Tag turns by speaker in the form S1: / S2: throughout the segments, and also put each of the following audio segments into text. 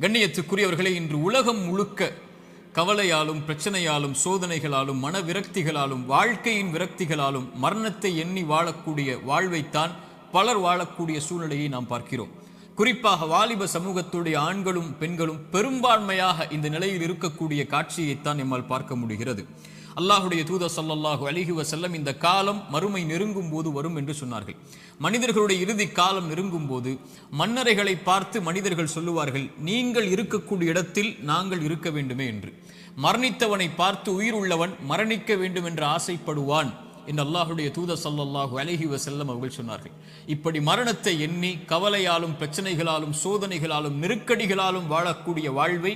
S1: கண்ணியத்துக்குரியவர்களே, இன்று உலகம் முழுக்க கவலையாலும் பிரச்சனையாலும் சோதனைகளாலும் மன விரக்திகளாலும் வாழ்க்கையின் விரக்திகளாலும் மரணத்தை எண்ணி வாழக்கூடிய வாழ்வைத்தான் பலர் வாழக்கூடிய சூழ்நிலையை நாம் பார்க்கிறோம். குறிப்பாக வாலிப சமூகத்துடைய ஆண்களும் பெண்களும் பெரும்பான்மையாக இந்த நிலையில் இருக்கக்கூடிய காட்சியைத்தான் நம்மால் பார்க்க முடிகிறது. அல்லாஹுடைய தூதர் ஸல்லல்லாஹு அலைஹி வஸல்லம் இந்த காலம் மறுமை நெருங்கும் போது வரும் என்று சொன்னார்கள். மனிதர்களுடைய இறுதி காலம் நெருங்கும் போது மன்னரைகளை பார்த்து மனிதர்கள் சொல்லுவார்கள், நீங்கள் இருக்கக்கூடிய இடத்தில் நாங்கள் இருக்க வேண்டுமே என்று. மரணித்தவனை பார்த்து உயிர் உள்ளவன் மரணிக்க வேண்டும் என்று ஆசைப்படுவான் என்று அல்லாஹுடைய தூதர் ஸல்லல்லாஹு அலைஹி வஸல்லம் அவர்கள் சொன்னார்கள். இப்படி மரணத்தை எண்ணி கவலையாலும் பிரச்சனைகளாலும் சோதனைகளாலும் நெருக்கடிகளாலும் வாழக்கூடிய வாழ்வை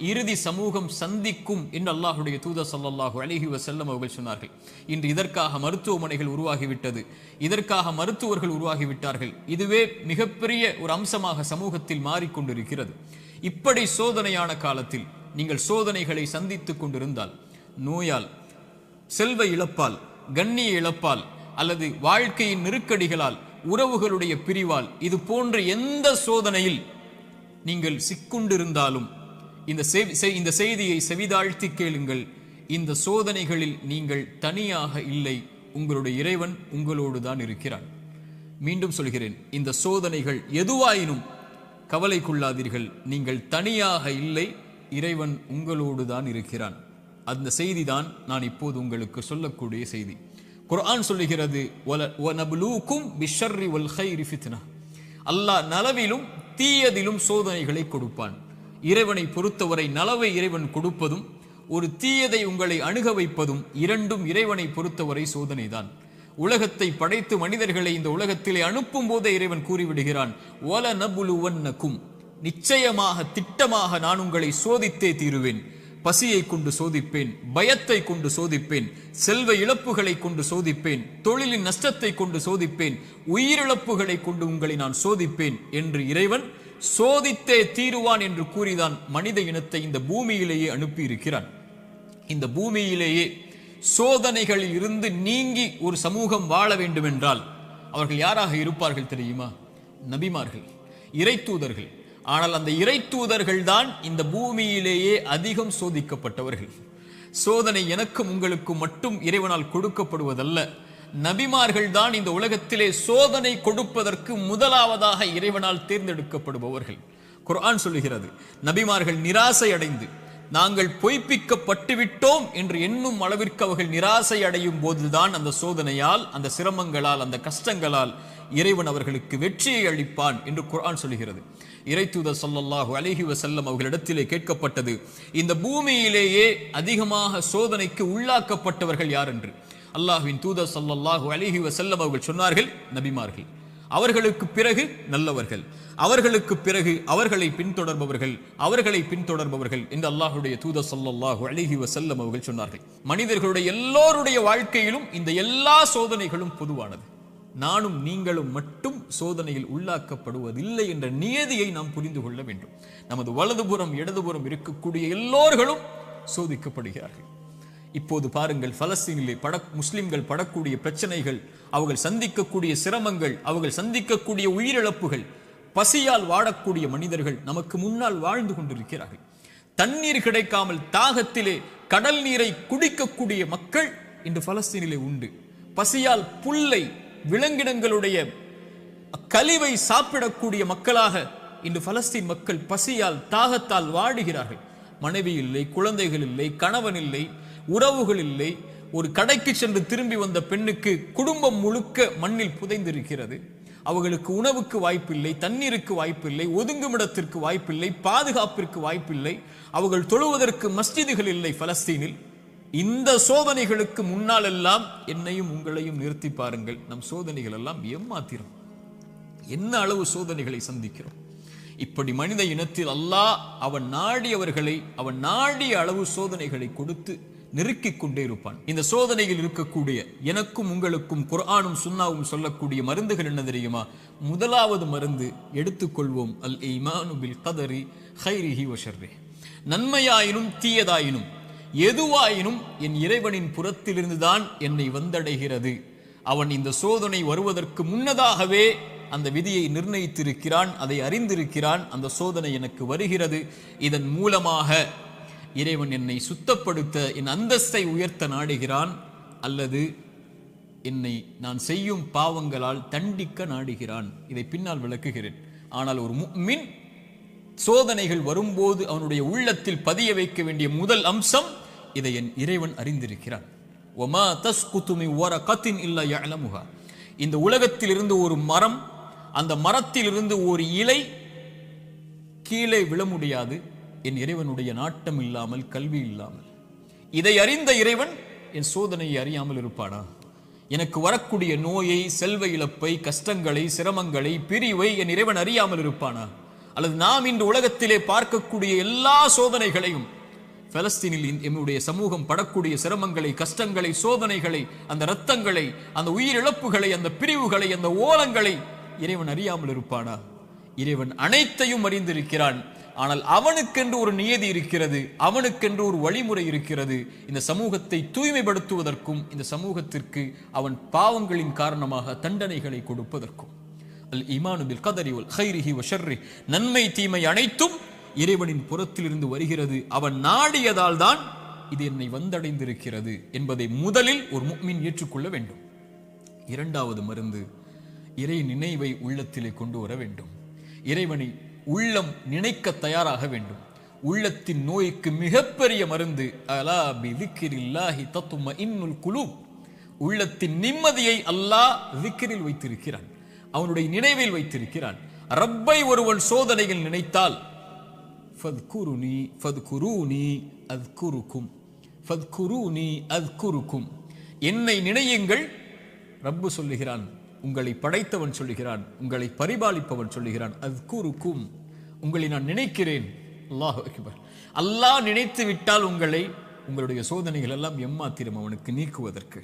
S1: இறுதி சமூகம் சந்திக்கும் என்று அல்லாஹுடைய தூதர் ஸல்லல்லாஹு அலைஹி வஸல்லம் அவர்கள் சொன்னார்கள். இன்று இதற்காக மருத்துவமனைகள் உருவாகிவிட்டது, இதற்காக மருத்துவர்கள் உருவாகிவிட்டார்கள். இதுவே மிகப்பெரிய ஒரு அம்சமாக சமூகத்தில் மாறிக்கொண்டிருக்கிறது. இப்படி சோதனையான காலத்தில் நீங்கள் சோதனைகளை சந்தித்துக் கொண்டிருந்தால், நோயால், செல்வ இழப்பால், கண்ணிய இழப்பால் அல்லது வாழ்க்கையின் நெருக்கடிகளால், உறவுகளுடைய பிரிவால், இது போன்ற எந்த சோதனையில் நீங்கள் சிக்குண்டிருந்தாலும் இந்த செய்தியை செவிதாழ்த்தி கேளுங்கள். இந்த சோதனைகளில் நீங்கள் தனியாக இல்லை, உங்களுடைய இறைவன் உங்களோடு தான் இருக்கிறான். மீண்டும் சொல்கிறேன், இந்த சோதனைகள் எதுவாயினும் கவலை கொள்ளாதீர்கள், நீங்கள் தனியாக இல்லை, இறைவன் உங்களோடு தான் இருக்கிறான். அந்த செய்தி தான் நான் இப்போது உங்களுக்கு சொல்லக்கூடிய செய்தி. குர்ஆன் சொல்லுகிறது, வனப்லூக்கும் பிஷ்ஷர்ரி வல் கைரி ஃபித்னா. அல்லாஹ் நலவிலும் தீயதிலும் சோதனைகளை கொடுப்பான். இறைவனை பொறுத்தவரை நலவை இறைவன் கொடுப்பதும் ஒரு தீயதை உங்களை அணுக வைப்பதும் இரண்டும் இறைவனை பொறுத்தவரை சோதனைதான். உலகத்தை படைத்து மனிதர்களை இந்த உலகத்திலே அனுப்பும் போதே இறைவன் கூறிவிடுகிறான், வலனப்லுவன்னக்கும், நிச்சயமாக திட்டமாக நான் உங்களை சோதித்தே தீருவேன். பசியை கொண்டு சோதிப்பேன், பயத்தை கொண்டு சோதிப்பேன், செல்வ இழப்புகளை கொண்டு சோதிப்பேன், தொழிலின் நஷ்டத்தை கொண்டு சோதிப்பேன், உயிரிழப்புகளை கொண்டு உங்களை நான் சோதிப்பேன் என்று இறைவன் சோதித்தே தீருவான் என்று கூறிதான் மனித இனத்தை இந்த பூமியிலேயே அனுப்பி இருக்கிறான். இந்த பூமியிலேயே சோதனைகளில் இருந்து நீங்கி ஒரு சமூகம் வாழ வேண்டும் என்றால் அவர்கள் யாராக இருப்பார்கள் தெரியுமா? நபிமார்கள், இறை தூதர்கள். ஆனால் அந்த இறை தூதர்கள் தான் இந்த பூமியிலேயே அதிகம் சோதிக்கப்பட்டவர்கள். சோதனை எனக்கும் உங்களுக்கும் மட்டும் இறைவனால் கொடுக்கப்படுவதல்ல, நபிமார்கள் தான் இந்த உலகத்திலே சோதனை கொடுப்பதற்கு முதலாவதாக இறைவனால் தேர்ந்தெடுக்கப்படுபவர்கள். குர்ஆன் சொல்லுகிறது, நபிமார்கள் நிராசை அடைந்து நாங்கள் பொய்ப்பிக்கப்பட்டு விட்டோம் என்று எண்ணும் அளவிற்கு அவர்கள் நிராசை அடையும் போதுதான் அந்த சோதனையால், அந்த சிரமங்களால், அந்த கஷ்டங்களால் இறைவன் அவர்களுக்கு வெற்றியை அளிப்பான் என்று குர்ஆன் சொல்லுகிறது. இறை தூதர் ஸல்லல்லாஹு அலைஹி வஸல்லம் அவர்களிடத்திலே கேட்கப்பட்டது, இந்த பூமியிலேயே அதிகமாக சோதனைக்கு உள்ளாக்கப்பட்டவர்கள் யார் என்று. அல்லாஹ்வின் தூதர் ஸல்லல்லாஹு அலைஹி வஸல்லம் அவர்கள் சொன்னார்கள், நபிமார்கள். அவர்களுக்கு பிறகு நல்லவர்கள், அவர்களுக்கு பிறகு அவர்களை பின்தொடர்பவர்கள், அவர்களை பின்தொடர்பவர்கள் என்று அல்லாஹ்வுடைய தூதர் ஸல்லல்லாஹு அலைஹி வஸல்லம் அவர்கள் சொன்னார்கள். மனிதர்களுடைய எல்லோருடைய வாழ்க்கையிலும் இந்த எல்லா சோதனைகளும் பொதுவானது. நானும் நீங்களும் மட்டும் சோதனையில் உள்ளாக்கப்படுவதில்லை என்ற நியதியை நாம் புரிந்து கொள்ள வேண்டும். நமது வலதுபுறம் இடதுபுறம் இருக்கக்கூடிய எல்லோர்களும் சோதிக்கப்படுகிறார்கள். இப்போது பாருங்கள், பலஸ்தீனிலே முஸ்லிம்கள் படக்கூடிய பிரச்சனைகள், அவர்கள் சந்திக்கக்கூடிய சிரமங்கள், அவர்கள் சந்திக்கக்கூடிய உயிரிழப்புகள், பசியால் வாழக்கூடிய மனிதர்கள் நமக்கு முன்னால் வாழ்ந்து கொண்டிருக்கிறார்கள். தண்ணீர் கிடைக்காமல் தாகத்திலே கடல் நீரை குடிக்கக்கூடிய மக்கள் இன்று பலஸ்தீனிலே உண்டு. பசியால் புல்லை, விலங்கினங்களுடைய கழிவை சாப்பிடக்கூடிய மக்களாக இன்று பலஸ்தீன் மக்கள் பசியால் தாகத்தால் வாடுகிறார்கள். மனைவி இல்லை, குழந்தைகள் இல்லை, கணவன் இல்லை, உறவுகள் இல்லை. ஒரு கடைக்கு சென்று திரும்பி வந்த பெண்ணுக்கு குடும்பம் முழுக்க மண்ணில் புதைந்திருக்கிறது. அவர்களுக்கு உணவுக்கு வாய்ப்பில்லை, தண்ணீருக்கு வாய்ப்பில்லை, ஒதுங்குமிடத்திற்கு வாய்ப்பில்லை, பாதுகாப்பிற்கு வாய்ப்பில்லை. அவர்கள் தொழுவதற்கு மஸ்ஜிதுகள் இல்லை பலஸ்தீனில். இந்த சோதனைகளுக்கு முன்னால் எல்லாம் என்னையும் உங்களையும் நிறுத்தி பாருங்கள். நம் சோதனைகள் எல்லாம் ஏமாத்திரம். என்ன அளவு சோதனைகளை சந்திக்கிறோம். இப்படி மனித இனத்தில் அல்லாஹ் அவன் நாடியவர்களை அவன் நாடிய அளவு சோதனைகளை கொடுத்து நெருக்கிக் கொண்டே இருப்பான். இந்த சோதனையில் இருக்கக்கூடிய எனக்கும் உங்களுக்கும் குர்ஆனும் சுன்னாவும் சொல்லக்கூடிய மருந்துகள் என்ன தெரியுமா? முதலாவது மருந்து எடுத்துக்கொள்வோம், அல் ஈமானு பில் கதரி கைரிஹி வ ஷர்ரிஹி. நன்மையாயினும் தீயதாயினும் எதுவாயினும் என் இறைவனின் புறத்திலிருந்துதான் என்னை வந்தடைகிறது. அவன் இந்த சோதனை வருவதற்கு முன்னதாகவே அந்த விதியை நிர்ணயித்திருக்கிறான், அதை அறிந்திருக்கிறான். அந்த சோதனை எனக்கு வருகிறது. இதன் மூலமாக இறைவன் என்னை சுத்தப்படுத்த, என் அந்தஸ்தை உயர்த்த நாடுகிறான், அல்லது என்னை நான் செய்யும் பாவங்களால் தண்டிக்க நாடுகிறான். இதை பின்னால் விளக்குகிறேன். ஆனால் ஒரு முஃமின் சோதனைகள் வரும்போது அவனுடைய உள்ளத்தில் பதிய வைக்க வேண்டிய முதல் அம்சம், இதை என் இறைவன் அறிந்திருக்கிறான். வமா தஸ்குது மின் வரகத்தின் இல்லா யஅலமுஹா. இந்த உலகத்தில் இருந்து ஒரு மரம், அந்த மரத்தில் இருந்து ஒரு இலை கீழே விழ முடியாது என் இறைவனுடைய நாட்டம் இல்லாமல், கல்வி இல்லாமல். இதை அறிந்த இறைவன் என் சோதனையை அறியாமல் இருப்பானா? எனக்கு வரக்கூடிய நோயை, செல்வ இழப்பை, கஷ்டங்களை, சிரமங்களை, பிரிவை என் இறைவன் அறியாமல் இருப்பானா? அல்லது நாம் இன்று உலகத்திலே பார்க்கக்கூடிய எல்லா சோதனைகளையும், பலஸ்தீனில் என்னுடைய சமூகம் படக்கூடிய சிரமங்களை, கஷ்டங்களை, சோதனைகளை, அந்த இரத்தங்களை, அந்த உயிரிழப்புகளை, அந்த பிரிவுகளை, அந்த ஓலங்களை இறைவன் அறியாமல் இருப்பானா? இறைவன் அனைத்தையும் அறிந்திருக்கிறான். ஆனால் அவனுக்கென்று ஒரு நியதி இருக்கிறது, அவனுக்கென்று ஒரு வழிமுறை இருக்கிறது. இந்த சமூகத்தை தூய்மைப்படுத்துவதற்கும், இந்த சமூகத்திற்கு அவன் பாவங்களின் காரணமாக தண்டனைகளை கொடுப்பதற்கும். அல் ஈமானு பில் கதரி வல் கைரிஹி வ ஷர்ரி. நன்மை தீமை அனைத்தும் இறைவனின் புறத்திலிருந்து வருகிறது. அவன் நாடியதால் தான் இது என்னை வந்தடைந்திருக்கிறது என்பதை முதலில் ஒரு முஃமின் ஏற்றுக்கொள்ள வேண்டும். இரண்டாவது மருந்து, இறை நினைவை உள்ளத்திலே கொண்டு வர வேண்டும். இறைவனை உள்ளம் நினைக்க தயாராக வேண்டும். உள்ளத்தின் நோய்க்கு மிகப்பெரிய மருந்து அலா பி திக்ரில்லாஹி தத்மஇன்னுல் குலூப். உள்ளத்தின் நிம்மதியை அல்லாஹ் திக்ரில் வைத்திருக்கிறான், அவனுடைய நினைவில் வைத்திருக்கிறான். ரப்பை ஒருவன் சோதனையில் நினைத்தால் ஃபத்குருனி ஃபத்குரூனி அத்குருக்கும், ஃபத்குரூனி அத்குருக்கும், என்னை நினையுங்கள். ரப்பு சொல்லுகிறான், உங்களை படைத்தவன் சொல்லுகிறான், உங்களை பரிபாலிப்பவன் சொல்லுகிறான், அத்குருக்கும், உங்களை நான் நினைக்கிறேன். அல்லாஹு அக்பர். அல்லாஹ் நினைத்து விட்டால் உங்களை, உங்களுடைய சோதனைகள் எல்லாம் எம்மாத்திரம் அவனுக்கு நீக்குவதற்கு.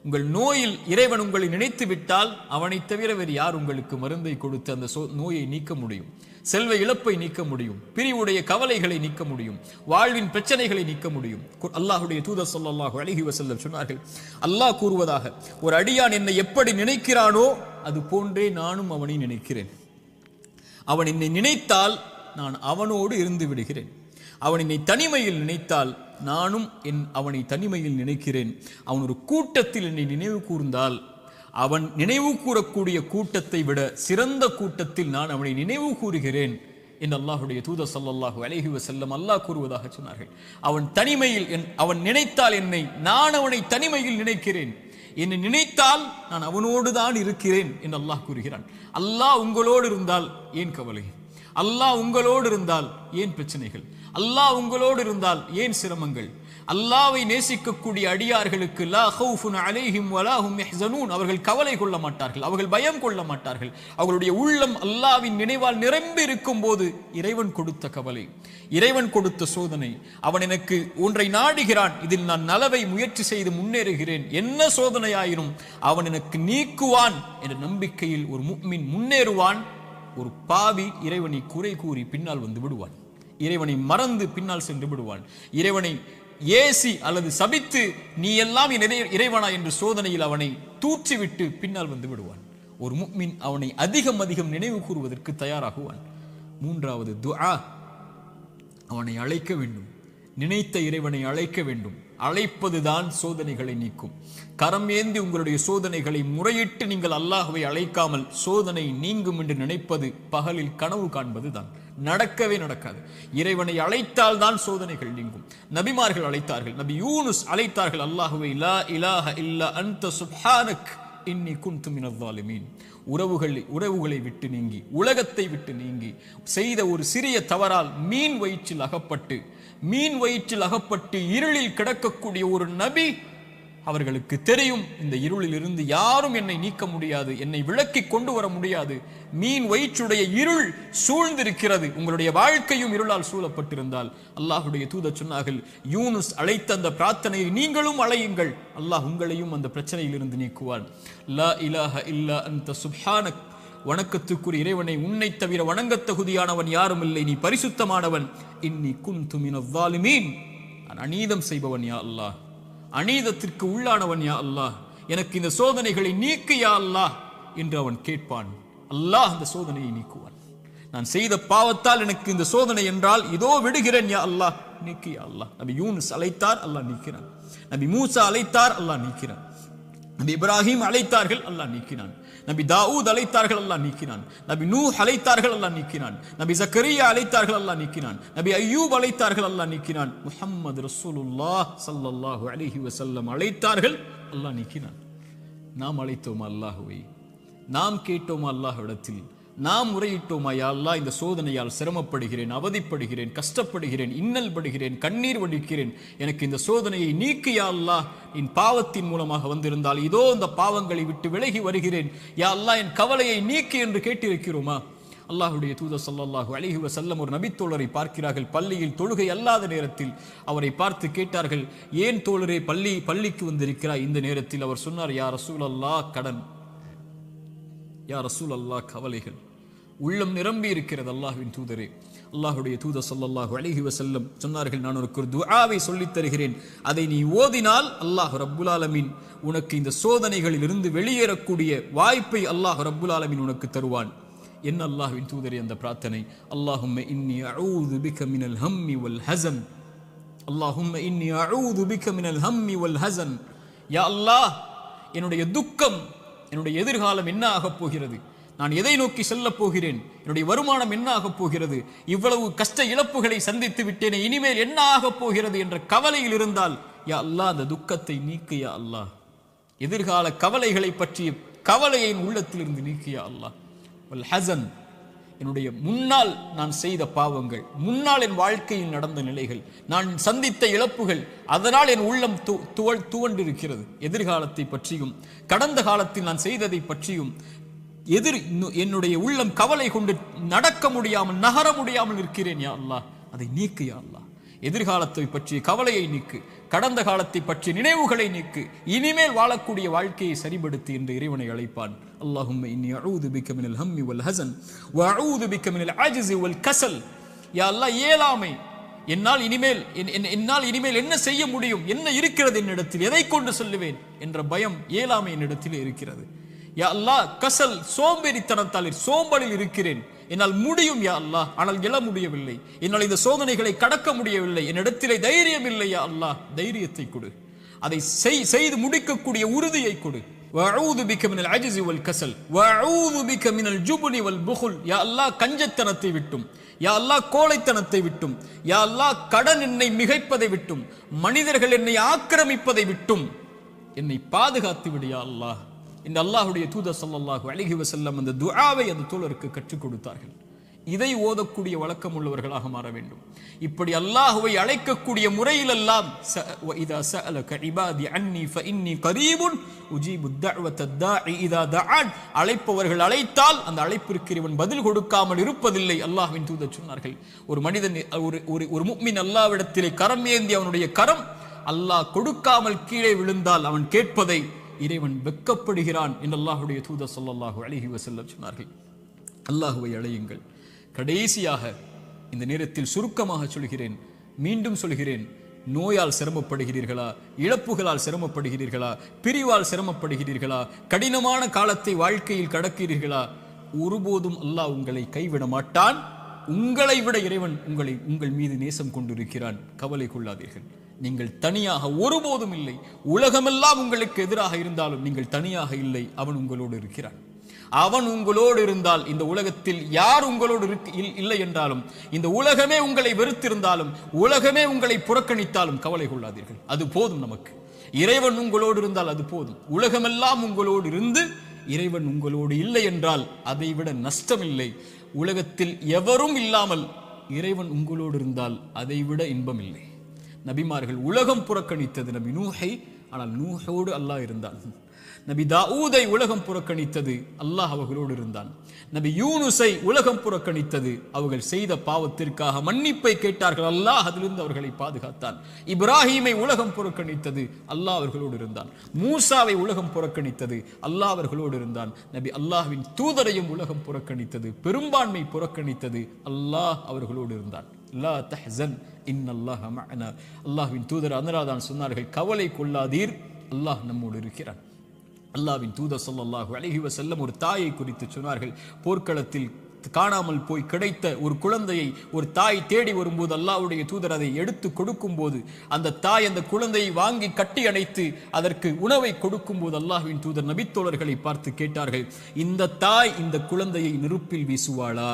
S1: உங்கள் நோயில் இறைவன் உங்களை நினைத்து விட்டால் அவனை தவிர வேறு யார் உங்களுக்கு மருந்தை கொடுத்து அந்த நோயை நீக்க முடியும்? செல்வ இழப்பை நீக்க முடியும், பிரிவுடைய கவலைகளை நீக்க முடியும், வாழ்வின் பிரச்சனைகளை நீக்க முடியும். அல்லாஹ்வுடைய தூதர் ஸல்லல்லாஹு அலைஹி வஸல்லம் சொன்னார்கள், அல்லாஹ் கூறுவதாக, ஒரு அடியான் என்னை எப்படி நினைக்கிறானோ அது போன்றே நானும் அவனை நினைக்கிறேன். அவன் என்னை நினைத்தால் நான் அவனோடு இருந்து விடுகிறேன். அவன் என்னை தனிமையில் நினைத்தால் நானும் அவனை தனிமையில் நினைக்கிறேன். அவன் ஒரு கூட்டத்தில் என்னை நினைவு கூர்ந்தால் அவன் நினைவு கூறக்கூடிய கூட்டத்தை விட சிறந்த கூட்டத்தில் நான் அவனை நினைவு கூறுகிறேன் என்று அல்லாஹ்வுடைய தூதர் ஸல்லல்லாஹு அலைஹி வஸல்லம் அல்லாஹ் கூறுவதாக சொன்னார்கள். அவன் தனிமையில் அவன் நினைத்தால் என்னை, நான் அவனை தனிமையில் நினைக்கிறேன். என்னை நினைத்தால் நான் அவனோடு தான் இருக்கிறேன் என்று அல்லாஹ் கூறுகிறான். அல்லாஹ் உங்களோடு இருந்தால் ஏன் கவலை? அல்லாஹ் உங்களோடு இருந்தால் ஏன் பிரச்சனைகள்? அல்லாஹ் உங்களோடு இருந்தால் ஏன் சிரமங்கள்? அல்லாஹ்வை நேசிக்கக்கூடிய அடியார்களுக்கு லா ஹவுஃபுன் அலைஹிம் வலா ஹும் யஹ்ஸனூன், அவர்கள் கவலை கொள்ள மாட்டார்கள், அவர்கள் பயம் கொள்ள மாட்டார்கள். அவர்களுடைய உள்ளம் அல்லாஹ்வின் நினைவால் நிரம்பி இருக்கும் போது இறைவன் கொடுத்த கவலை, இறைவன் கொடுத்த சோதனை, அவன் எனக்கு ஒன்றை நாடுகிறான், இதில் நான் நலவை முயற்சி செய்து முன்னேறுகிறேன், என்ன சோதனையாயினும் அவன் எனக்கு நீக்குவான் என்ற நம்பிக்கையில் ஒரு முஃமின் முன்னேறுவான். ஒரு பாவி இறைவனை குறை கூறி பின்னால் வந்து விடுவான், இறைவனை மறந்து பின்னால் சென்று விடுவான், இறைவனை ஏசி அல்லது சபித்து நீ எல்லாம் இறைவனா என்று சோதனையில் அவனை தூற்றிவிட்டு பின்னால் வந்து விடுவான். ஒரு முஃமின் அவனை அதிகம் அதிகம் நினைவு கூறுவதற்கு தயாராகுவான். மூன்றாவது துஆ, அவனை அழைக்க வேண்டும், நினைத்த இறைவனை அழைக்க வேண்டும். அழைப்பதுதான் சோதனைகளை நீக்கும். கரம் ஏந்தி உங்களுடைய சோதனைகளை முறையிட்டு நீங்கள் அல்லாஹ்வை அழைக்காமல் சோதனை நீங்கும் என்று நினைப்பது பகலில் கனவு காண்பது தான், நடக்கவே நடக்காது. இறைவனை அழைத்தால் தான் சோதனைகள் நீங்கும். நபிமார்கள் அழைத்தார்கள், நபி யூனுஸ் அழைத்தார்கள் அல்லாஹ்வை, லா இலாஹ இல்லா அன்த சுப்ஹானக் இன்னி குன்து மினல் ஸாலிமீன். உறவுகளை விட்டு நீங்கி, உலகத்தை விட்டு நீங்கி செய்த ஒரு சிறிய தவறால் மீன் வயிற்றில் அகப்பட்டு இருளில் கிடக்கக்கூடிய ஒரு நபி, அவர்களுக்கு தெரியும் இந்த இருளில் இருந்து யாரும் என்னை நீக்க முடியாது, என்னை விலக்கி கொண்டு வர முடியாது, மீன் வயிற்றுடைய இருள் சூழ்ந்திருக்கிறது. உங்களுடைய வாழ்க்கையும் இருளால் சூழப்பட்டிருந்தால் அல்லாஹ்வுடைய தூதர் சொன்னார்கள், யூனுஸ் அழைத்த அந்த பிரார்த்தனையை நீங்களும் அழையுங்கள், அல்லாஹ் உங்களையும் அந்த பிரச்சனையில் இருந்து நீக்குவான். லா இலாஹ இல்லா அன்த சுப்ஹானக், வணக்கத்துக்குரிய இறைவனை, உன்னை தவிர வணங்கத் தகுதியானவன் யாரும் இல்லை, நீ பரிசுத்தமானவன். இன்னி குன்து மினல் ஸாலிமீன், நான் அநீதம் செய்பவன் யா அல்லாஹ், அநீதத்திற்கு உள்ளானவன் யா அல்லாஹ், எனக்கு இந்த சோதனைகளை நீக்கு யா அல்லாஹ் என்று அவன் கேட்பான். அல்லாஹ் அந்த சோதனையை நீக்குவான். நான் செய்த பாவத்தால் எனக்கு இந்த சோதனை என்றால் இதோ விடுகிறேன் யா அல்லாஹ், நீக்கி யா அல்லாஹ். நபி யூனுஸ் அழைத்தார், அல்லாஹ் நீக்கினான். நபி மூசா அழைத்தார், அல்லாஹ் நீக்கினான். நபி இப்ராஹிம் அழைத்தார்கள், அல்லாஹ் நீக்கினான். நபி தாவூத் அழைத்தார்கள், அல்லாஹ் நீக்கினான். நபி நூஹ் அழைத்தார்கள், அல்லாஹ் நீக்கினான். நபி ஜக்கரியா அழைத்தார்கள், அல்லாஹ் நீக்கினான். நபி அய்யூப் அழைத்தார்கள், அல்லாஹ் நீக்கினான். முஹம்மது ரசூலுல்லாஹ் ஸல்லல்லாஹு அலைஹி வஸல்லம் அழைத்தார்கள், அல்லாஹ் நீக்கினான். நாம் அழைத்தோமா அல்லாஹ்வை? நாம் கேட்டோமா அல்லாஹ்விடத்தில்? நாம் முறையிட்டோமா, யா அல்லாஹ் இந்த சோதனையால் சிரமப்படுகிறேன், அவதிப்படுகிறேன், கஷ்டப்படுகிறேன், இன்னல் படுகிறேன், கண்ணீர் வடிக்கிறேன், எனக்கு இந்த சோதனையை நீக்கு யா அல்லாஹ். என் பாவத்தின் மூலமாக வந்திருந்தால் இதோ இந்த பாவங்களை விட்டு விலகி வருகிறேன் யா அல்லாஹ், என் கவலையை நீக்கு என்று கேட்டிருக்கிறோமா? அல்லாஹ்வுடைய தூதர் ஸல்லல்லாஹு அலைஹி வஸல்லம் ஒரு நபித்தோழரை பார்க்கிறார்கள். பள்ளியில் தொழுகை அல்லாத நேரத்தில் அவரை பார்த்து கேட்டார்கள், ஏன் தோழரே பள்ளிக்கு வந்திருக்கிறாய் இந்த நேரத்தில்? அவர் சொன்னார், யா ரசூலல்லாஹ், கடன், யா ரசூலல்லாஹ், கவலைகள், உள்ளம் நிரம்பி இருக்கிறது அல்லாஹ்வின் தூதரே. அல்லாஹ்வுடைய தூதர் ஸல்லல்லாஹு அலைஹி வஸல்லம் சொன்னார்கள், நான் உனக்கு ஒரு துஆவை சொல்லித் தருகிறேன், அதை நீ ஓதினால் அல்லாஹ் ரப்புல் ஆலமீன் உனக்கு இந்த சோதனைகளில் இருந்து வெளியேறக்கூடிய வாய்ப்பை அல்லாஹ் ரப்புல் ஆலமீன் உனக்கு தருவான். என்ன அல்லாஹ்வின் தூதரே அந்த பிரார்த்தனை? அல்லாஹும்ம இன்னி அஊது பிக மினல் ஹம்மி வல் ஹஸன், அல்லாஹும்ம இன்னி அஊது பிக மினல் ஹம்மி வல் ஹஸன். யா அல்லாஹ், என்னுடைய துக்கம், என்னுடைய எதிர்காலம் என்ன ஆகப் போகிறது? நான் எதை நோக்கி செல்லப் போகிறேன்? என்னுடைய வருமானம் என்ன ஆகப் போகிறது? இவ்வளவு கஷ்ட இழப்புகளை சந்தித்து விட்டேனே, இனிமேல் என்ன ஆகப் போகிறது என்ற கவலையில் இருந்தால் யா அல்லாஹ் அந்த துக்கத்தை நீக்கு யா அல்லாஹ். எதிர்கால கவலைகளை பற்றிய கவலையை உள்ளத்தில் இருந்து நீக்கு யா அல்லாஹ். வல் ஹஸன், என்னுடைய முன்னால் நான் செய்த பாவங்கள், முன்னால் என் வாழ்க்கையில் நடந்த நிலைகள், நான் சந்தித்த இழப்புகள், அதனால் என் உள்ளம் துவண்டிருக்கிறது. எதிர்காலத்தை பற்றியும் கடந்த காலத்தில் நான் செய்ததை பற்றியும் என்னுடைய உள்ளம் கவலை கொண்டு நடக்க முடியாமல், நகர முடியாமல் இருக்கிறேன் யா அல்லாஹ், அதை நீக்கு யா அல்லாஹ். எதிர்காலத்தை பற்றிய கவலையை நீக்கு, கடந்த காலத்தை பற்றிய நினைவுகளை நீக்கு, இனிமேல் வாழக்கூடிய வாழ்க்கையை சரிபடுத்து என்று இறைவனை அழைப்பான். அல்லாஹும்ம இன்னி அஊது பிக மினல் ஹம்மி வல் ஹஸன் வ அஊது பிக மினல் அஜ்ஸி வல் கஸல். யா அல்லாஹ், இயலாமை, என்னால் இனிமேல் என்ன செய்ய முடியும், என்ன இருக்கிறது என்னிடத்தில், எதை கொண்டு சொல்லுவேன் என்ற பயம், இயலாமை என்னிடத்தில் இருக்கிறது. யா அல்லாஹ், கசல், சோம்பேறித்தனத்தால் சோம்பலில் இருக்கிறேன், என்னால் முடியும் யா அல்லாஹ், ஆனால் எழ முடியவில்லை, என்னால் இந்த சோதனைகளை கடக்க முடியவில்லை, என்னிடத்திலே தைரியம் இல்லை யா அல்லாஹ், தைரியத்தை கொடு, அதை செய்து முடிக்கக்கூடிய உறுதியை கொடு. வஅஊது பிக மினல் அஜ்ஸி வல் கஸல் வஅஊது பிக மினல் ஜுப்னி வல் புகுல். யா அல்லாஹ், கஞ்சத்தனத்தை விட்டும், யா அல்லாஹ் கோழைத்தனத்தை விட்டும், யா அல்லாஹ் கடன் என்னை மிகைப்பதை விட்டும், மனிதர்கள் என்னை ஆக்கிரமிப்பதை விட்டும் என்னை பாதுகாத்து விடு யா அல்லாஹ். இந்த அல்லாஹ்வுடைய தூதர் ஸல்லல்லாஹு அலைஹி வஸல்லம் அந்த துஆவை அந்த தோழருக்கு கற்றுக் கொடுத்தார்கள். இதை ஓதக்கூடிய வழக்கம் உள்ளவர்களாக மாற வேண்டும். இப்படி அல்லாஹ்வை அழைக்கக்கூடிய முறையில் எல்லாம் இதா சஅலக இபாதி அன்னி ஃபஇன்னி கரீபுன் உஜீபு தஅவத தாஇ இதா தஆன். அழைப்பவர்கள் அழைத்தால் அந்த அழைப்பிற்கு இவன் பதில் கொடுக்காமல் இருப்பதில்லை. அல்லாஹ்வின் தூதர் சொன்னார்கள், ஒரு மனிதன், ஒரு முஃமின் அல்லாஹ்விடத்திலே கரம் ஏந்தி அவனுடைய கரம் அல்லாஹ் கொடுக்காமல் கீழே விழுந்தால் அவன் கேட்பதை இறைவன் வெட்கப்படுகிறான் என்று அல்லாஹ்வுடைய தூதர் ஸல்லல்லாஹு அலைஹி வஸல்லம் சொன்னார்கள். அல்லாஹ்வை அழையுங்கள். கடைசியாக இந்த நேரத்தில் சுருக்கமாக சொல்கிறேன், மீண்டும் சொல்கிறேன், நோயால் சிரமப்படுகிறீர்களா, இழப்புகளால் சிரமப்படுகிறீர்களா, பிரிவால் சிரமப்படுகிறீர்களா, கடினமான காலத்தை வாழ்க்கையில் கடக்கிறீர்களா, ஒருபோதும் அல்லாஹ் உங்களை கைவிட மாட்டான். உங்களை விட இறைவன் உங்கள் மீது நேசம் கொண்டிருக்கிறான். கவலை கொள்ளாதீர்கள். நீங்கள் தனியாக ஒருபோதும் இல்லை. உலகமெல்லாம் உங்களுக்கு எதிராக இருந்தாலும் நீங்கள் தனியாக இல்லை. அவன் உங்களோடு இருக்கிறான். அவன் உங்களோடு இருந்தால், இந்த உலகத்தில் யார் உங்களோடு இல்லை என்றாலும், இந்த உலகமே உங்களை வெறுத்திருந்தாலும், உலகமே உங்களை புறக்கணித்தாலும் கவலை கொள்ளாதீர்கள். அது போதும் நமக்கு. இறைவன் உங்களோடு இருந்தால் அது போதும். உலகமெல்லாம் உங்களோடு இருந்து இறைவன் உங்களோடு இல்லை என்றால் அதை விட நஷ்டமில்லை. உலகத்தில் எவரும் இல்லாமல் இறைவன் உங்களோடு இருந்தால் அதை விட இன்பம் இல்லை. நபிமார்கள் உலகம் புறக்கணித்தது நபி நூஹை, ஆனால் நூஹோடு அல்லாஹ் இருந்தான். நபி தாவூதை உலகம் புறக்கணித்தது, அல்லாஹ் அவர்களோடு இருந்தான். நபி யூனுஸை உலகம் புறக்கணித்தது, அவர்கள் செய்த பாவத்திற்காக மன்னிப்பை கேட்டார்கள், அல்லாஹ் அதிலிருந்து அவர்களை பாதுகாத்தான். இப்ராஹீமை உலகம் புறக்கணித்தது, அல்லாஹ் அவர்களோடு இருந்தான். மூசாவை உலகம் புறக்கணித்தது, அல்லாஹ் அவர்களோடு இருந்தான். நபி அல்லாஹ்வின் தூதரையும் உலகம் புறக்கணித்தது, பெரும்பான்மை புறக்கணித்தது, அல்லாஹ் அவர்களோடு இருந்தான். லா தஹ்சன் இன்னல்லாஹ மஅனா. அல்லாஹ்வின் தூதர் அதனால்தான் சொன்னார்கள், கவலை கொள்ளாதீர், அல்லாஹ் நம்மோடு இருக்கிறான். அல்லாஹ்வின் தூதர் ஸல்லல்லாஹு அலைஹி வஸல்லம் ஒரு தாயை குறித்து சொன்னார்கள். போர்க்களத்தில் காணாமல் போய் கிடைத்த ஒரு குழந்தையை ஒரு தாய் தேடி வரும்போது அல்லாஹ்வுடைய தூதர் அதை எடுத்து கொடுக்கும் போது அந்த தாய் அந்த குழந்தையை வாங்கி கட்டி அணைத்து அதற்கு உணவை கொடுக்கும் போது அல்லாஹ்வின் தூதர் நபித்தோழர்களை பார்த்து கேட்டார்கள், இந்த தாய் இந்த குழந்தையை நெருப்பில் வீசுவாளா?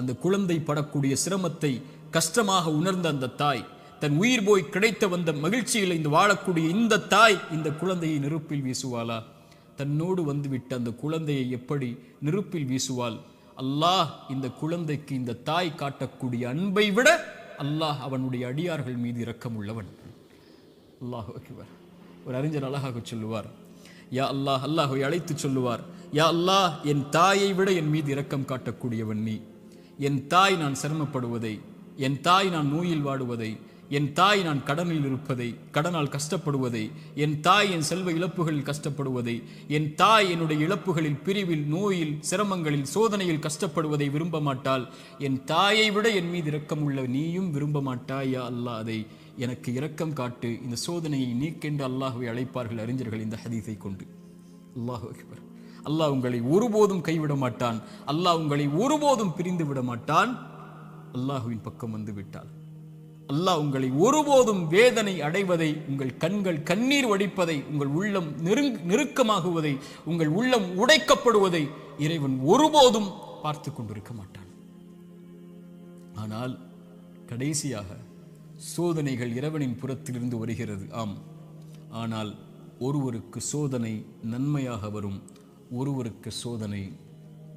S1: அந்த குழந்தை படக்கூடிய சிரமத்தை கஷ்டமாக உணர்ந்த அந்த தாய், தன் உயிர் போய் கிடைத்த வந்த மகிழ்ச்சியில் இந்த வாழக்கூடிய இந்த தாய் இந்த குழந்தையை நெருப்பில் வீசுவாளா? தன்னோடு வந்துவிட்ட அந்த குழந்தையை எப்படி நெருப்பில் வீசுவாள்? அல்லாஹ் இந்த குழந்தைக்கு இந்த தாய் காட்டக்கூடிய அன்பை விட அல்லாஹ் அவனுடைய அடியார்கள் மீது இரக்கம் உள்ளவன். அல்லாஹு அக்பர். ஒரு அறிஞர் அழகாக சொல்லுவார், யா அல்லாஹ், அல்லாஹ்வை அழைத்து சொல்லுவார், யா அல்லாஹ், என் தாயை விட என் மீது இரக்கம் காட்டக்கூடியவன் நீ. என் தாய் நான் சிரமப்படுவதை, என் தாய் நான் நோயில் வாடுவதை, என் தாய் நான் கடனில் இருப்பதை, கடனால் கஷ்டப்படுவதை, என் தாய் என் செல்வ இழப்புகளில் கஷ்டப்படுவதை, என் தாய் என்னுடைய இழப்புகளில், பிரிவில், நோயில், சிரமங்களில், சோதனையில் கஷ்டப்படுவதை விரும்ப மாட்டாள். என் தாயை விட என் மீது இரக்கம் உள்ள நீயும் விரும்ப மாட்டாய். யா அல்லாஹ், அதை எனக்கு இரக்கம் காட்டு, இந்த சோதனையை நீக்கென்று அல்லாஹ்வை அழைப்பார்கள் அறிஞர்கள் இந்த ஹதீஸை கொண்டு. அல்லாஹு அக்பர். அல்லாஹ் உங்களை ஒருபோதும் கைவிட மாட்டான். அல்லாஹ் உங்களை ஒருபோதும் பிரிந்து விட மாட்டான். அல்லாஹுவின் பக்கம் வந்து விட்டால் அல்லாஹ் உங்களை ஒருபோதும் வேதனை அடைவதை, உங்கள் கண்கள் கண்ணீர் வடிப்பதை, உங்கள் உள்ளம் நெருக்கமாகுவதை, உங்கள் உள்ளம் உடைக்கப்படுவதை இறைவன் ஒருபோதும் பார்த்து கொண்டிருக்க மாட்டான். ஆனால் கடைசியாக சோதனைகள் இறைவனின் புறத்திலிருந்து வருகிறது. ஆம், ஆனால் ஒருவருக்கு சோதனை நன்மையாக வரும், ஒருவருக்கு சோதனை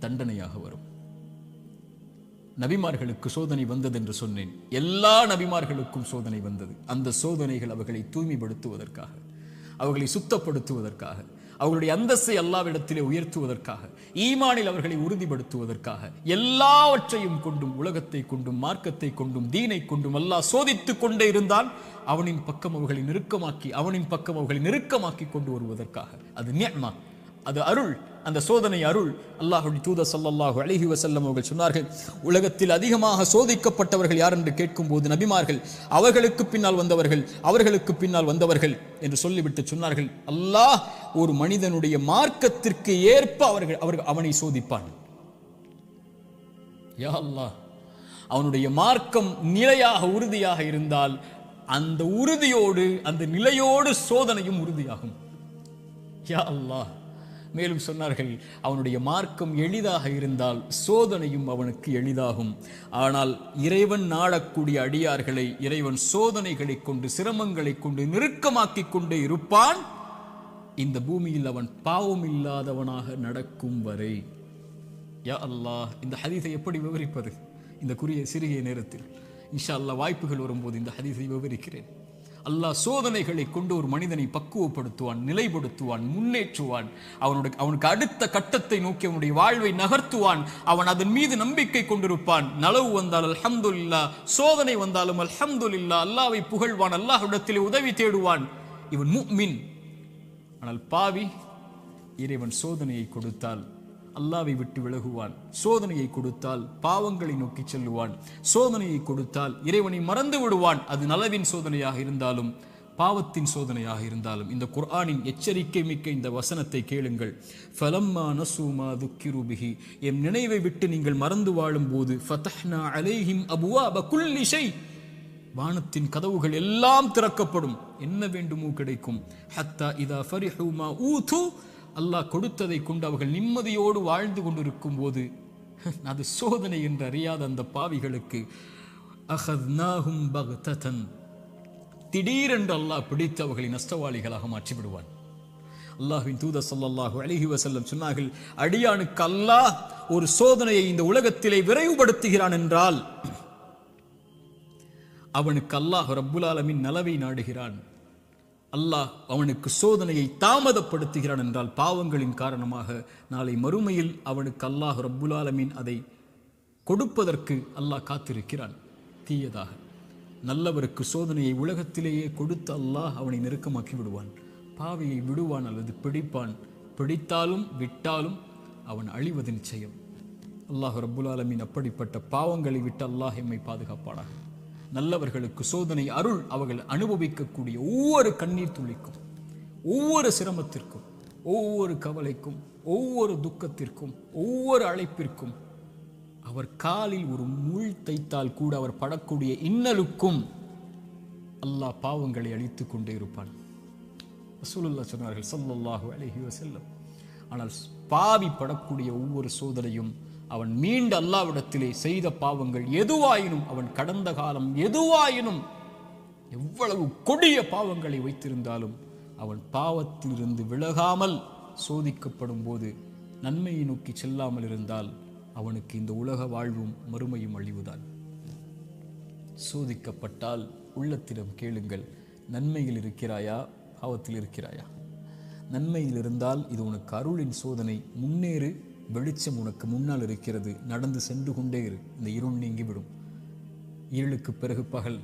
S1: தண்டனையாக வரும். நபிமார்களுக்கு சோதனை வந்தது என்று சொன்னேன். எல்லா நபிமார்களுக்கும் சோதனை வந்தது. அந்த சோதனைகள் அவர்களை தூய்மைப்படுத்துவதற்காக, அவர்களை சுத்தப்படுத்துவதற்காக, அவர்களுடைய அந்தஸ்தை அல்லாஹ்விடத்திலே உயர்த்துவதற்காக, ஈமானில் அவர்களை உறுதிப்படுத்துவதற்காக, எல்லாவற்றையும் கொண்டும், உலகத்தை கொண்டும், மார்க்கத்தை கொண்டும், தீனை கொண்டும் அல்லாஹ் சோதித்துக் கொண்டே இருந்தால் அவனின் பக்கம் அவர்களை நெருக்கமாக்கி, அவனின் பக்கம் அவர்களை நெருக்கமாக்கி கொண்டு வருவதற்காக. அது நிஅமா, அது அருள். அந்த சோதனை அருள். அல்லாஹ்வுடைய தூதர் ஸல்லல்லாஹு அலைஹி வஸல்லம் அவர்கள் சொன்னார்கள், உலகத்தில் அதிகமாக சோதிக்கப்பட்டவர்கள் யார் என்று கேட்கும்போது நபிமார்கள், அவர்களுக்கு பின்னால் வந்தவர்கள், அவர்களுக்கு பின்னால் வந்தவர்கள் என்று சொல்லிவிட்டு சொன்னார்கள், அல்லாஹ் ஒரு மனிதனுடைய மார்க்கத்திற்கு ஏற்ப அவனை சோதிப்பான். யா அல்லாஹ், அவனுடைய மார்க்கம் நிலையாக உறுதியாக இருந்தால் அந்த உறுதியோடு, அந்த நிலையோடு சோதனையும் உறுதியாகும். யா அல்லாஹ். மேலும் சொன்னார்கள், அவனுடைய மார்க்கம் எளிதாக இருந்தால் சோதனையும் அவனுக்கு எளிதாகும். ஆனால் இறைவன் நாடக்கூடிய அடியார்களை இறைவன் சோதனைகளை கொண்டு, சிரமங்களை கொண்டு நெருக்கமாக்கி கொண்டே இருப்பான், இந்த பூமியில் அவன் பாவம் இல்லாதவனாக நடக்கும் வரை. யா அல்லாஹ், இந்த ஹதீஸை எப்படி விவரிப்பது இந்த சிறிய நேரத்தில்? இன்ஷா அல்லாஹ் வாய்ப்புகள் வரும்போது இந்த ஹதீஸை விவரிக்கிறேன். அல்லாஹ் சோதனைகளை கொண்டு ஒரு மனிதனை பக்குவப்படுத்துவான், நிலைப்படுத்துவான், முன்னேற்றுவான். அவனுக்கு அடுத்த கட்டத்தை நோக்கி அவனுடைய வாழ்வை நகர்த்துவான். அவன் அதன் மீது நம்பிக்கை கொண்டிருப்பான். நலவு வந்தால் அல்ஹம்துலில்லாஹ், சோதனை வந்தாலும் அல்ஹம்துலில்லாஹ், அல்லாஹ்வை புகழ்வான், அல்லாஹ்விடத்திலே உதவி தேடுவான். இவன் முஃமின். ஆனால் பாவி, இறைவன் சோதனையை கொடுத்தால் அல்லாஹ்வை விட்டு விலகுவான், சோதனையை கொடுத்தால் பாவங்களை நோக்கி செல்லுவான், சோதனையை கொடுத்தால் இறைவனை மறந்து விடுவான். அது நலவின் சோதனையாக இருந்தாலும் பாவத்தின் சோதனையாக இருந்தாலும். இந்த குர்ஆனின் எச்சரிக்கை மிக்க இந்த வசனத்தை கேளுங்கள். ஃபலம்மா நஸூ மா துக்கிரு பிஹி, எம் நினைவை விட்டு நீங்கள் மறந்து வாழும் போது, ஃபதஹ்னா அலைஹிம் அபுவாப குல்லி ஷை, வானத்தின் கதவுகள் எல்லாம் திறக்கப்படும், என்ன வேண்டுமோ கிடைக்கும். ஹத்தா இதா ஃபரிஹு மா ஊது, அல்லாஹ் கொடுத்ததை கொண்டு அவர்கள் நிம்மதியோடு வாழ்ந்து கொண்டிருக்கும் போது, அது சோதனை என்று அறியாத அந்த பாவிகளுக்கு அஹத்னாஹும் பக்ததன், திடீரென்று அல்லாஹ் பிடித்து அவர்களை நஷ்டவாளிகளாக மாற்றி விடுவான். அல்லாஹ்வின் தூதர் ஸல்லல்லாஹு அலைஹி வஸல்லம் சொன்னார்கள், அடியானுக்கு அல்லாஹ் ஒரு சோதனையை இந்த உலகத்திலே விரைவுபடுத்துகிறான் என்றால் அவனுக்கு அல்லாஹ் ரப்புல் ஆலமீன் நலவை நாடுகிறான். அல்லாஹ் அவனுக்கு சோதனையை தாமதப்படுத்துகிறான் என்றால் பாவங்களின் காரணமாக நாளை மறுமையில் அவனுக்கு அல்லாஹ் ரப்புல் ஆலமீன் அதை கொடுப்பதற்கு அல்லாஹ் காத்திருக்கிறான். தீயதாக நல்லவருக்கு சோதனையை உலகத்திலேயே கொடுத்து அல்லாஹ் அவனை நெருக்கமாக்கி விடுவான். பாவியை விடுவான் அல்லது பிடிப்பான். பிடித்தாலும் விட்டாலும் அவன் அழிவது நிச்சயம். அல்லாஹ் ரப்புல் ஆலமீன் அப்படிப்பட்ட பாவங்களை விட்டு அல்லாஹ் எம்மை பாதுகாப்பானாக. நல்லவர்களுக்கு சோதனை அருள். அவர்கள் அனுபவிக்கக்கூடிய ஒவ்வொரு கண்ணீர் துளிக்கும், ஒவ்வொரு சிரமத்திற்கும் ஒவ்வொரு கவலைக்கும், ஒவ்வொரு துக்கத்திற்கும், ஒவ்வொரு அழைப்பிற்கும், அவர் காலில் ஒரு முள் தைத்தால் கூட அவர் படக்கூடிய இன்னலுக்கும் அல்லாஹ் பாவங்களை அழித்துக் கொண்டே இருப்பான். ரசூலுல்லாஹ் சொன்னார்கள் ஸல்லல்லாஹு அலைஹி வஸல்லம். ஆனால் பாவி படக்கூடிய ஒவ்வொரு சோதனையும் அவன் மீண்டு அல்லாஹ்விடத்திலே செய்த பாவங்கள் எதுவாயினும், அவன் கடந்த காலம் எதுவாயினும், எவ்வளவு கொடிய பாவங்களை வைத்திருந்தாலும் அவன் பாவத்திலிருந்து விலகாமல் சோதிக்கப்படும் போது நன்மையை நோக்கி செல்லாமல் இருந்தால் அவனுக்கு இந்த உலக வாழ்வும் மறுமையும் அழிவுதான். சோதிக்கப்பட்டால் உள்ளத்திடம் கேளுங்கள், நன்மையில் இருக்கிறாயா, பாவத்தில் இருக்கிறாயா? நன்மையில் இருந்தால் இது உனக்கு அருளின் சோதனை, முன்னேறு, வெளிச்சம் உனக்கு முன்னால் இருக்கிறது, நடந்து சென்று கொண்டே இரு, இந்த இருள் நீங்கிவிடும். இருளுக்கு பிறகு பகல்,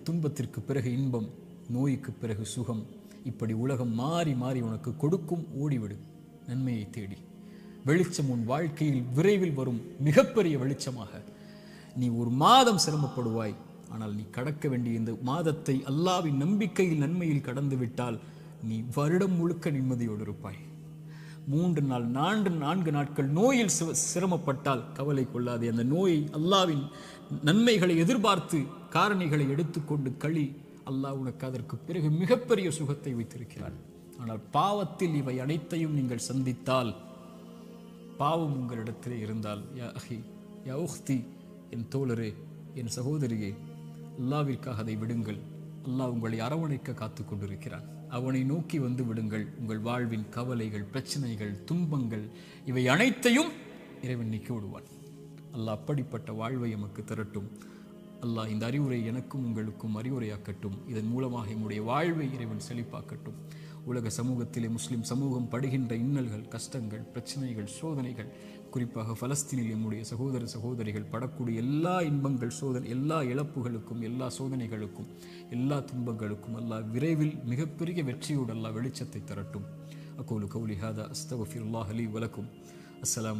S1: துன்பத்திற்கு பிறகு இன்பம், நோய்க்கு பிறகு சுகம், இப்படி உலகம் மாறி மாறி உனக்கு கொடுக்கும். ஓடிவிடு நன்மையை தேடி. வெளிச்சம் உன் வாழ்க்கையில் விரைவில் வரும், மிகப்பெரிய வெளிச்சமாக. நீ ஒரு மாதம் சிரமப்படுவாய், ஆனால் நீ கடக்க வேண்டிய இந்த மாதத்தை அல்லாஹ்வின் நம்பிக்கையில் நன்மையில் கடந்து விட்டால் நீ வருடம் முழுக்க நிம்மதியோடு இருப்பாய். 3 நாள் 4 நாட்கள் நோயில் சிரமப்பட்டால் கவலை கொள்ளாதே. அந்த நோயை அல்லாஹ்வின் நன்மைகளை எதிர்பார்த்து காரணிகளை எடுத்துக்கொண்டு களி, அல்லாஹ் உனக்கு அதற்கு பிறகு மிகப்பெரிய சுகத்தை வைத்திருக்கிறான். ஆனால் பாவத்தில் இவை அனைத்தையும் நீங்கள் சந்தித்தால், பாவம் உங்களிடத்திலே இருந்தால், யா அஹி யா உஹ்தி, என் தோழரே, என் சகோதரியே, அல்லாஹ்விற்காக அதை விடுங்கள். அல்லாஹ் உங்களை அரவணைக்க காத்து கொண்டிருக்கிறான். அவனை நோக்கி வந்து விடுங்கள். உங்கள் வாழ்வின் கவலைகள், பிரச்சனைகள், துன்பங்கள் இவை அனைத்தையும் இறைவன் நீக்கி விடுவான். அல்லாஹ் அப்படிப்பட்ட வாழ்வை எமக்கு தரட்டும். அல்லாஹ் இந்த அறிவுரை எனக்கும் உங்களுக்கும் அறிவுரையாக்கட்டும். இதன் மூலமாக என்னுடைய வாழ்வை இறைவன் செழிப்பாக்கட்டும். உலக சமூகத்திலே முஸ்லிம் சமூகம் படுகின்ற இன்னல்கள், கஷ்டங்கள், பிரச்சனைகள், சோதனைகள், குறிப்பாக பலஸ்தீனில் நம்முடைய சகோதர சகோதரிகள் படக்கூடிய எல்லா இன்பங்கள், எல்லா இழப்புகளுக்கும், எல்லா சோதனைகளுக்கும், எல்லா துன்பங்களுக்கும் அல்லாஹ் விரைவில் மிகப்பெரிய வெற்றியோடு அல்லாஹ் வெளிச்சத்தை தரட்டும். அகூலு கௌலி ஹாதா அஸ்தக்ஃபிருல்லாஹ் லீ வலக்கும். அஸ்ஸலாம்.